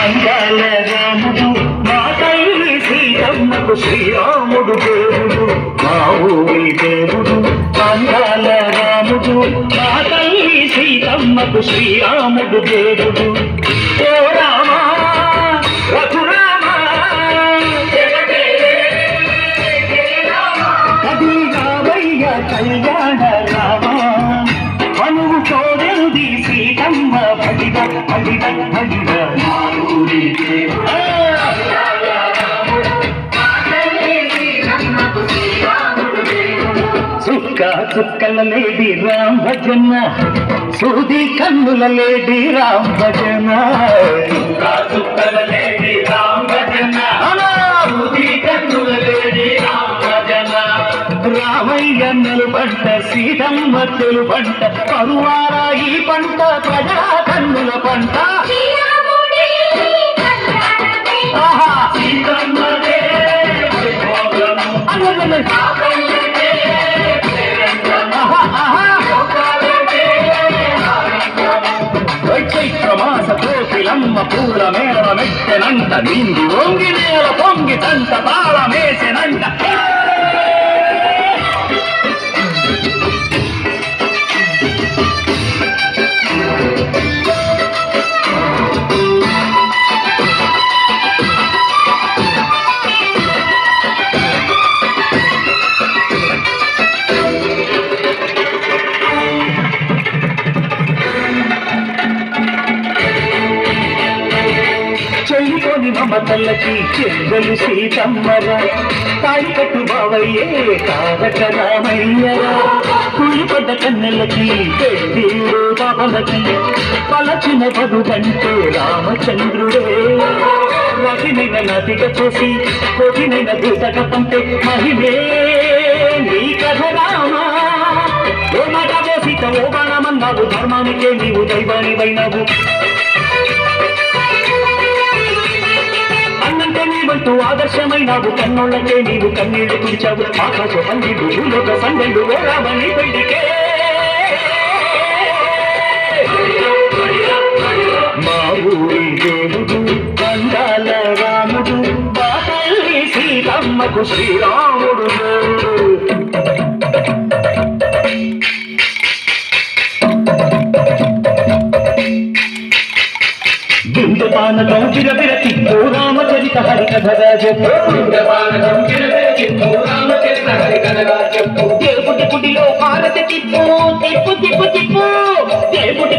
అందాల రాముడు మా తల్లి సీతమ్మకు శ్రీరాముడు దేవుడు మా ఊరి దేవుడు అందాల రాముడు మా తల్లి సీతమ్మకు శ్రీరాముడు దేవుడు ఓ రామా రఘురామా కది రామయ్య కళ్యాణ రామా మనువు కోడెంది సీతమ్మ భడిద భడిద భడిద మా ఊరి దేవుడు చుక్కల లేడి రామ్ భజన సూది కన్నుల లేడి రామ్ భజన చుక్కల లేడి రామ్ భజన సూది కన్నుల లేడి రామ్ భజన రామయ్య పంట సీతమ్మ పంట పరువారా ఈ పంట ప్రజా కన్నుల పంట చైత్రమాస కోకిలమ్మ పూల మేళ మెట్టెనంట నిండి వంగి నేల పొంగి తంట తాళమేసెనంట చెల్లిపోని మమతల్లకి చెల్లెలు సీతమ్మరా తాయి కట్టు బావయ్యే తారక రామయ్యరా కూలిపడ్డ కన్నెలకి పెద్దీడు బాబలకి పలచిన బదుగంటే రామచంద్రుడే రవినైన నదిగా చేసి కొడినైన దూతగా పంపే మహిళే నీ కథ రామా ఓ మాట సీత ఓ బాణమన్నావు ధర్మానికే నీవు దైవానివైనావు నీవంటూ ఆదర్శమైనావు కన్నోళ్ళకే నీవు కన్నీళ్లు తుడిచావు ఆకాశ పండిలు భూలోక సందెళ్ళు రామని పెళ్లికే మా ఊరి దేవుడు అందాల రాముడు మా తల్లి సీతమ్మకు శ్రీరాముడు పానకం చిరవిరతి రామచరిత హరికథగా చెప్పు దేవుడి గుడిలో హారతి తిప్పు తిప్పు తిప్పు తిప్పు దేవుడి